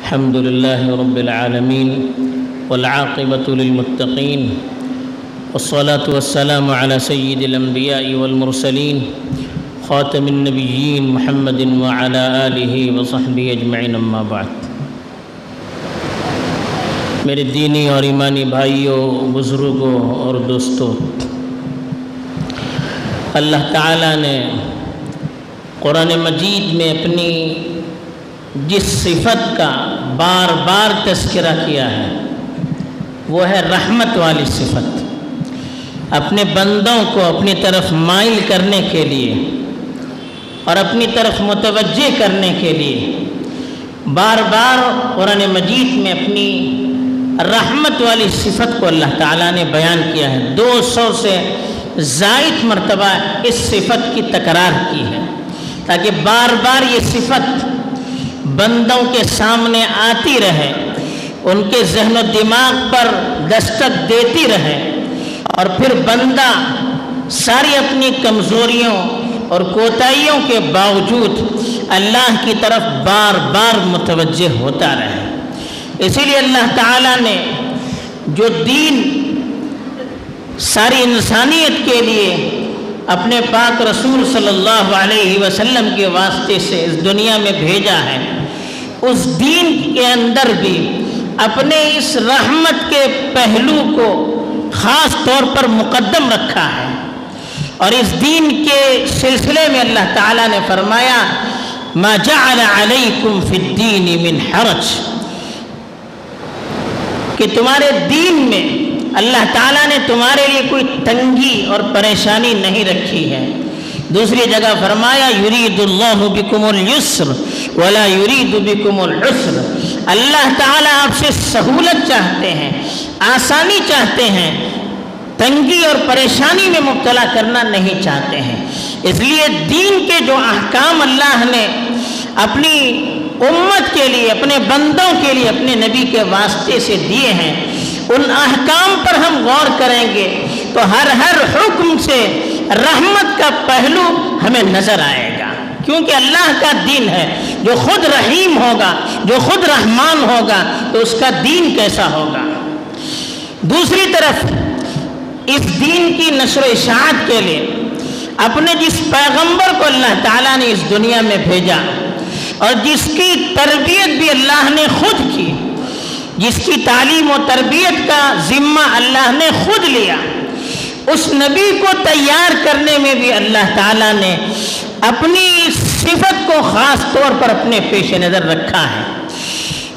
الحمد لله رب العالمين والعاقبة للمتقين والصلاة والسلام على سيد الأنبياء والمرسلين خاتم النبيين محمد وعلى آله وصحبه أجمعين أما بعد۔ میرے دینی اور ایمانی بھائیوں، بزرگوں اور دوستوں، اللہ تعالیٰ نے قرآن مجید میں اپنی جس صفت کا بار بار تذکرہ کیا ہے وہ ہے رحمت والی صفت۔ اپنے بندوں کو اپنی طرف مائل کرنے کے لیے اور اپنی طرف متوجہ کرنے کے لیے بار بار قرآن مجید میں اپنی رحمت والی صفت کو اللہ تعالیٰ نے بیان کیا ہے۔ 200 سے زائد مرتبہ اس صفت کی تکرار کی ہے تاکہ بار بار یہ صفت بندوں کے سامنے آتی رہے، ان کے ذہن و دماغ پر دستک دیتی رہے، اور پھر بندہ ساری اپنی کمزوریوں اور کوتاہیوں کے باوجود اللہ کی طرف بار بار متوجہ ہوتا رہے۔ اسی لیے اللہ تعالیٰ نے جو دین ساری انسانیت کے لیے اپنے پاک رسول صلی اللہ علیہ وسلم کے واسطے سے اس دنیا میں بھیجا ہے، اس دین کے اندر بھی اپنے اس رحمت کے پہلو کو خاص طور پر مقدم رکھا ہے۔ اور اس دین کے سلسلے میں اللہ تعالیٰ نے فرمایا ما جعل علیکم فی الدین من حرج، کہ تمہارے دین میں اللہ تعالیٰ نے تمہارے لیے کوئی تنگی اور پریشانی نہیں رکھی ہے۔ دوسری جگہ فرمایا یرید اللہ بکم اليسر ولا یرید بکم العسر، اللہ تعالیٰ آپ سے سہولت چاہتے ہیں، آسانی چاہتے ہیں، تنگی اور پریشانی میں مبتلا کرنا نہیں چاہتے ہیں۔ اس لیے دین کے جو احکام اللہ نے اپنی امت کے لیے، اپنے بندوں کے لیے اپنے نبی کے واسطے سے دیے ہیں، ان احکام پر ہم غور کریں گے تو ہر حکم سے رحمت کا پہلو ہمیں نظر آئے گا، کیونکہ اللہ کا دین ہے جو خود رحیم ہوگا، جو خود رحمان ہوگا، تو اس کا دین کیسا ہوگا۔ دوسری طرف اس دین کی نشر و اشاعت کے لیے اپنے جس پیغمبر کو اللہ تعالیٰ نے اس دنیا میں بھیجا اور جس کی تربیت بھی اللہ نے خود کی، جس کی تعلیم و تربیت کا ذمہ اللہ نے خود لیا، اس نبی کو تیار کرنے میں بھی اللہ تعالیٰ نے اپنی صفت کو خاص طور پر اپنے پیش نظر رکھا ہے۔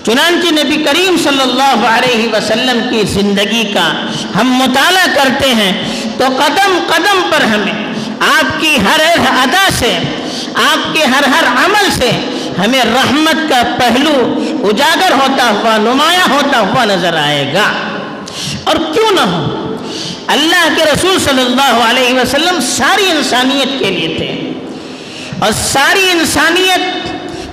چنانچہ نبی کریم صلی اللہ علیہ وسلم کی زندگی کا ہم مطالعہ کرتے ہیں تو قدم قدم پر ہمیں آپ کی ہر ادا سے، آپ کے ہر عمل سے ہمیں رحمت کا پہلو اجاگر ہوتا ہوا، نمایاں ہوتا ہوا نظر آئے گا۔ اور کیوں نہ ہو، اللہ کے رسول صلی اللہ علیہ وسلم ساری انسانیت کے لیے تھے، اور ساری انسانیت،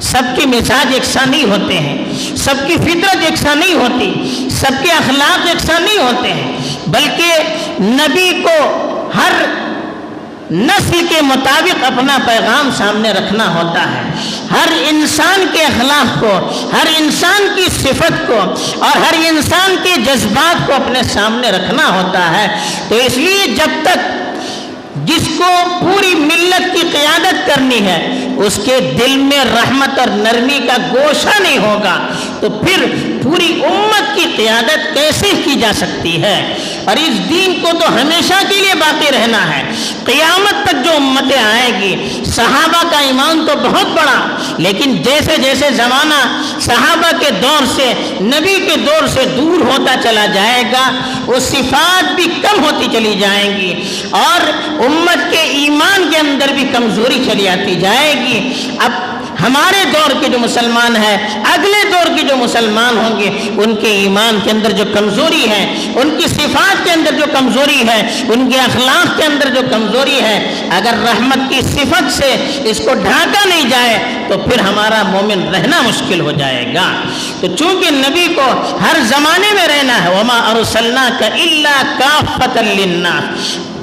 سب کے مزاج یکساں نہیں ہوتے ہیں، سب کی فطرت یکساں نہیں ہوتی، سب کے اخلاق یکساں نہیں ہوتے ہیں، بلکہ نبی کو ہر نسل کے مطابق اپنا پیغام سامنے رکھنا ہوتا ہے، ہر انسان کے اخلاق کو، ہر انسان کی صفت کو اور ہر انسان کے جذبات کو اپنے سامنے رکھنا ہوتا ہے۔ تو اس لیے جب تک جس کو پوری ملت کی قیادت کرنی ہے اس کے دل میں رحمت اور نرمی کا گوشہ نہیں ہوگا تو پھر پوری امت کی قیادت کیسے کی جا سکتی ہے۔ اور اس دین کو تو ہمیشہ کے لیے باقی رہنا ہے، قیامت تک جو امتیں آئیں گی۔ صحابہ کا ایمان تو بہت بڑا، لیکن جیسے جیسے زمانہ صحابہ کے دور سے، نبی کے دور سے دور ہوتا چلا جائے گا، وہ صفات بھی کم ہوتی چلی جائیں گی اور امت کے ایمان کے اندر بھی کمزوری چلی آتی جائے گی۔ اب ہمارے دور کے جو مسلمان ہیں، اگلے دور کے جو مسلمان ہوں گے، ان کے ایمان کے اندر جو کمزوری ہے، ان کی صفات کے اندر جو کمزوری ہے، ان کے اخلاق کے اندر جو کمزوری ہے، اگر رحمت کی صفت سے اس کو ڈھانکا نہیں جائے تو پھر ہمارا مومن رہنا مشکل ہو جائے گا۔ تو چونکہ نبی کو ہر زمانے میں رہنا ہے، وَمَا أَرْسَلْنَاكَ إِلَّا كَافَّةً لِلنَّاسِ،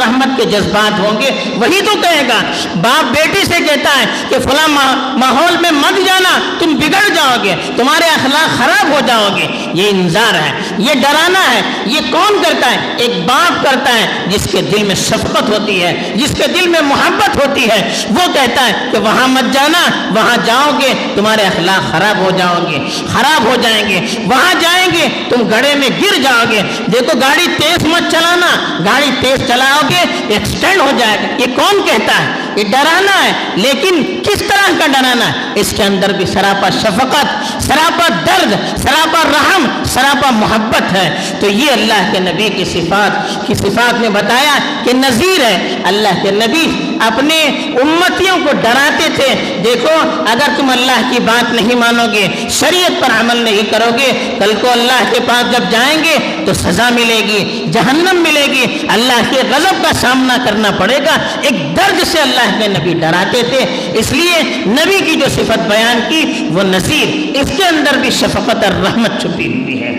رحمت کے جذبات ہوں گے وہی تو کہے گا۔ باپ بیٹی سے کہتا ہے کہ فلاں ماحول میں مت جانا، تم بگڑ جاؤ گے، تمہارے اخلاق خراب ہو جاؤ گے، یہ انذار ہے، یہ ڈرانا ہے۔ یہ کون کرتا ہے؟ ایک باپ کرتا ہے جس کے دل میں شفقت ہوتی ہے، جس کے دل میں محبت ہوتی ہے، وہ کہتا ہے کہ وہاں مت جانا، وہاں جاؤ گے تمہارے اخلاق خراب ہو جائیں گے، وہاں جائیں گے تم گڑھے میں گر جاؤ گے۔ دیکھو گاڑی تیز مت چلانا، گاڑی تیز چلاؤ گے ایکسیڈنٹ ہو جائے گا۔ یہ کون کہتا ہے؟ یہ ڈرانا ہے، لیکن کس طرح کا ڈرانا ہے؟ اس کے اندر بھی سراپا شفقت، سراپا درد، سراپا رحم، سراپا محبت ہے۔ تو یہ اللہ کے نبی کی صفات میں بتایا کہ نذیر ہے۔ اللہ کے نبی اپنے امتیوں کو ڈراتے تھے، دیکھو اگر تم اللہ کی بات نہیں مانو گے، شریعت پر عمل نہیں کرو گے، کل کو اللہ کے پاس جب جائیں گے تو سزا ملے گی، جہنم ملے گی، اللہ کے غضب کا سامنا کرنا پڑے گا۔ ایک درد سے اللہ کے نبی ڈراتے تھے، اس لیے نبی کی جو صفت بیان کی وہ نذیر، اس کے اندر بھی شفقت اور رحمت چھپی ہوئی ہے۔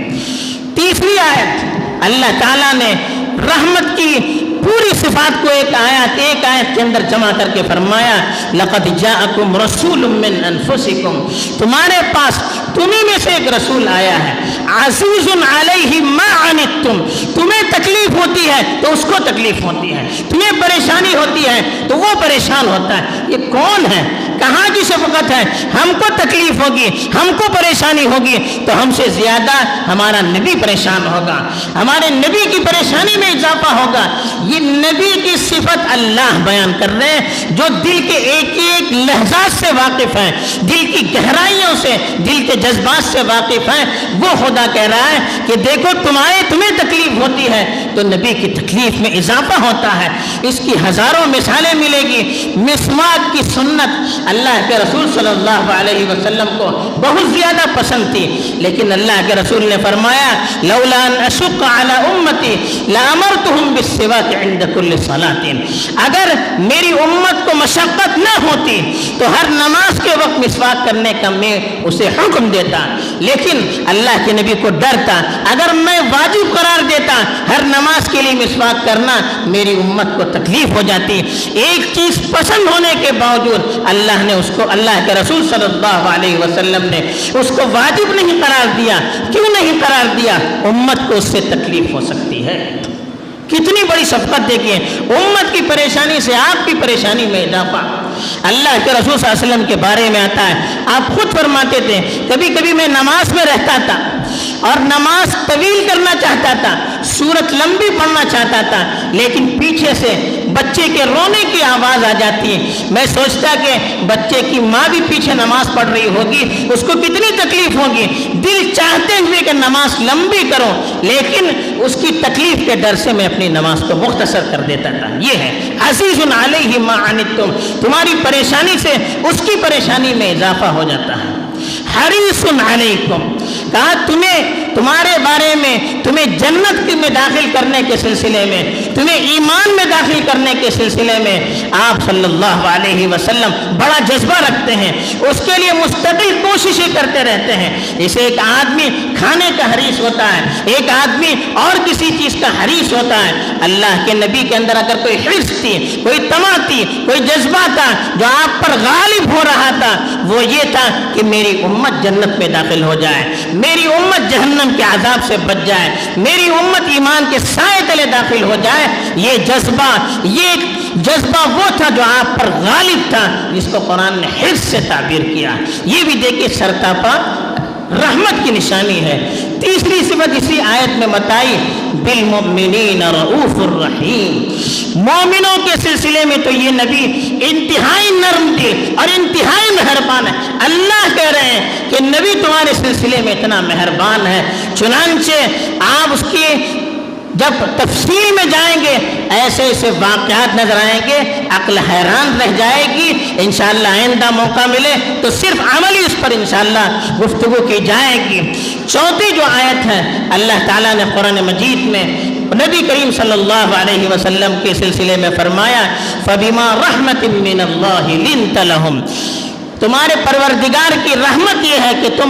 تیسری آیت اللہ تعالیٰ نے رحمت کی پوری صفات کو ایک آیت کے اندر جمع کر کے فرمایا، لقد جاءکم رسول من انفسکم، تمہارے پاس تمہیں میں سے ایک رسول آیا ہے، عزیز علیہ ما عنتم، تمہیں تکلیف ہوتی ہے تو اس کو تکلیف ہوتی ہے، تمہیں پریشانی ہوتی ہے تو وہ پریشان ہوتا ہے۔ یہ کون ہے؟ کہاں کی شفقت ہے؟ ہم کو تکلیف ہوگی، ہم کو پریشانی ہوگی تو ہم سے زیادہ ہمارا نبی پریشان ہوگا، ہمارے نبی کی پریشانی میں اضافہ ہوگا۔ یہ نبی کی صفت اللہ بیان کر رہے ہیں، جو دل کے ایک ایک لحظات سے واقف ہیں، دل کی گہرائیوں سے، دل کے جذبات سے واقف ہیں۔ وہ خدا کہہ رہا ہے کہ دیکھو تمہیں تکلیف ہوتی ہے تو نبی کی تکلیف میں اضافہ ہوتا ہے۔ اس کی ہزاروں مثالیں ملے گی۔ مسواک کی سنت اللہ کے رسول صلی اللہ علیہ وسلم کو بہت زیادہ پسند تھی، لیکن اللہ کے رسول نے فرمایا، لولا ان اشق علی امتی لامرتهم بالسواک عند كل صلاۃ، اگر میری امت کو مشقت نہ ہوتی تو ہر نماز کے وقت مسواک کرنے کا میں اسے حکم دیتا، لیکن اللہ کے نبی کو ڈر تھا، اگر میں واجب قرار دیتا ہر نماز کے لیے مسواک کرنا، میری امت کو تکلیف ہو جاتی۔ ایک چیز پسند ہونے کے باوجود اللہ نے اس کو، اللہ کے رسول صلی اللہ علیہ وسلم نے اس کو واجب نہیں قرار دیا۔ کیوں نہیں قرار دیا؟ امت کو اس سے تکلیف ہو سکتی ہے۔ کتنی بڑی شفقت دیکھیے، امت کی پریشانی سے آپ کی پریشانی میں اضافہ۔ اللہ کے رسول صلی اللہ علیہ وسلم کے بارے میں آتا ہے، آپ خود فرماتے تھے کبھی کبھی میں نماز میں رہتا تھا اور نماز طویل کرنا چاہتا تھا، سورت لمبی پڑھنا چاہتا تھا، لیکن پیچھے سے بچے کے رونے کی آواز آ جاتی ہے۔ میں سوچتا کہ بچے کی ماں بھی پیچھے نماز پڑھ رہی ہوگی، اس کو کتنی تکلیف ہوگی، دل چاہتے ہوئے کہ نماز لمبی کرو، لیکن اس کی تکلیف کے ڈر سے میں اپنی نماز کو مختصر کر دیتا تھا۔ یہ ہے عزیز علیہ ما عنتم، تمہاری پریشانی سے اس کی پریشانی میں اضافہ ہو جاتا ہے۔ حریص علیکم، کہا تمہارے بارے میں، تمہیں جنت میں داخل کرنے کے سلسلے میں، تمہیں ایمان میں داخل کرنے کے سلسلے میں آپ صلی اللہ علیہ وسلم بڑا جذبہ رکھتے ہیں، اس کے لیے مستقل کوششیں کرتے رہتے ہیں۔ اسے ایک آدمی کھانے کا حریص ہوتا ہے، ایک آدمی اور کسی چیز کا حریص ہوتا ہے، اللہ کے نبی کے اندر اگر کوئی حرص تھی، کوئی طمع تھی، کوئی جذبہ تھا جو آپ پر غالب ہو رہا تھا، وہ یہ تھا کہ میری امت جنت میں داخل ہو جائے، میری امت جہنم کے عذاب سے بچ جائے، میری امت ایمان کے سائے تلے داخل ہو جائے۔ یہ جذبہ وہ تھا جو آپ پر غالب تھا، جس کو قرآن نے حرص سے تعبیر کیا۔ یہ بھی دیکھیے سرتاپا رحمت کی نشانی ہے۔ تیسری صفت اسی آیت میں بتائی، بالمؤمنین رؤوف الرحیم، مومنوں کے سلسلے میں تو یہ نبی انتہائی نرم دل اور انتہائی مہربان ہے۔ اللہ کہہ رہے ہیں کہ نبی تمہارے سلسلے میں اتنا مہربان ہے، چنانچہ آپ اس کی جب تفصیل میں جائیں گے ایسے ایسے واقعات نظر آئیں گے، عقل حیران رہ جائے گی۔ انشاءاللہ آئندہ موقع ملے تو صرف عملی اس پر انشاءاللہ گفتگو کی جائے گی۔ چوتھی جو آیت ہے، اللہ تعالیٰ نے قرآن مجید میں نبی کریم صلی اللہ علیہ وسلم کے سلسلے میں فرمایا، فَبِمَا رَحْمَةٍ مِّنَ اللَّهِ لِنْتَ لَهُمْ، تمہارے پروردگار کی رحمت یہ ہے کہ تم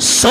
100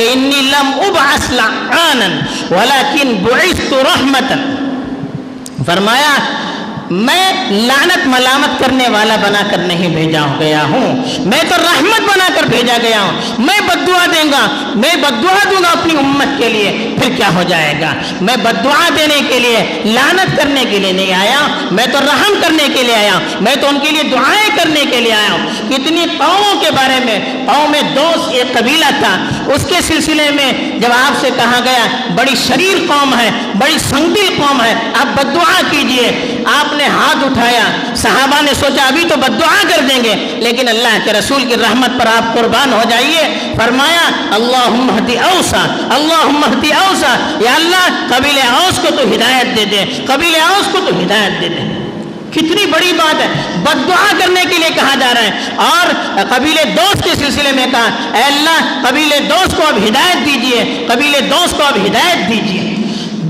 کہ انی لم ابعث لعانا ولکن بعثت رحمتا، فرمایا میں لعنت ملامت کرنے والا بنا کر نہیں بھیجا گیا ہوں، میں تو رحمت بنا کر بھیجا گیا ہوں۔ میں بد دعا دوں گا اپنی امت کے لیے، پھر کیا ہو جائے گا؟ میں بد دعا دینے کے لیے، لعنت کرنے کے لیے نہیں آیا، میں تو رحم کرنے کے لیے آیا، میں تو ان کے لیے دعائیں کرنے کے لیے آیا ہوں۔ کتنی قوموں کے بارے میں، قوم دوست ایک قبیلہ تھا، اس کے سلسلے میں جب آپ سے کہا گیا بڑی شریر قوم ہے، بڑی سنگدل قوم ہے، آپ بد دعا کیجئے، آپ نے ہاتھ اٹھایا، صحابہ نے سوچا ابھی تو بد دعا کر دیں گے، لیکن اللہ کے رسول کی رحمت پر آپ قربان ہو جائیے، فرمایا اللہم اہدی اوسا، اللہم اہدی اوسا، یا اللہ قبیلہ اوس کو تو ہدایت دے دے، قبیلہ اوس کو تو ہدایت دے دے۔ کتنی بڑی بات ہے، بد دعا کرنے کے لیے کہا جا رہا ہے، اور قبیلے دوست کے سلسلے میں کہا اے اللہ قبیلے دوست کو اب ہدایت دیجئے، قبیلے دوست کو اب ہدایت دیجئے۔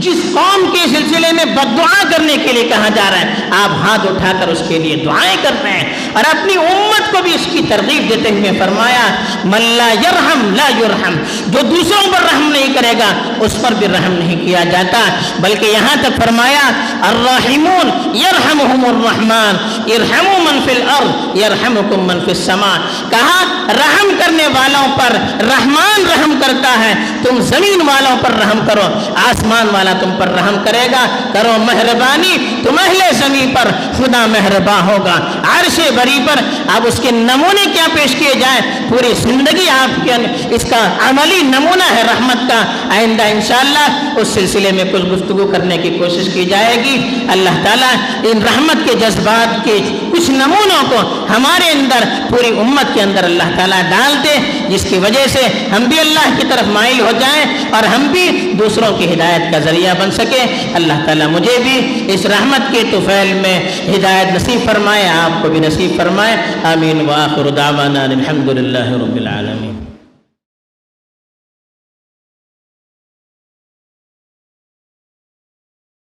جس قوم کے سلسلے میں بد دعا کرنے کے لیے کہا جا رہا ہے، آپ ہاتھ اٹھا کر اس کے لیے دعائیں کر رہے ہیں، اور اپنی امت کو بھی اس کی ترغیب دیتے ہوئے فرمایا من لا یرحم لا یرحم، جو دوسروں پر رحم نہیں کرے گا اس پر بھی رحم نہیں کیا جاتا، بلکہ یہاں تک فرمایا الراحمون یرحمہم الرحمن ارحموا من فی الارض یرحمکم من فی السماء، کہا رحم کرنے والوں پر رحمان رحم کرتا ہے، تم زمین والوں پر رحم کرو، آسمان والا تم پر رحم کرے گا، کرو مہربانی تم اہل زمین پر، خدا مہرباں ہوگا۔ عرش بری پر اب اس کے نمونے کیا پیش کیے جائیں، پوری زندگی آپ کے اس کا عملی نمونہ ہے رحمت کا، آئندہ انشاءاللہ اس سلسلے میں کچھ گفتگو کرنے کی کوشش کی جائے گی۔ اللہ تعالیٰ ان رحمت کے جذبات کے کچھ نمونوں کو ہمارے اندر، پوری امت کے اندر اللہ تعالیٰ ڈال دے، جس کی وجہ سے ہم بھی اللہ کی طرف مائل ہو جائیں اور ہم بھی دوسروں کی ہدایت کا ذریعہ بن سکے۔ اللہ تعالیٰ مجھے بھی اس رحمت کے طفیل میں ہدایت نصیب فرمائے، آپ کو بھی نصیب فرمائے، آمین۔ وآخر دعوانا الحمد للہ رب العالمین۔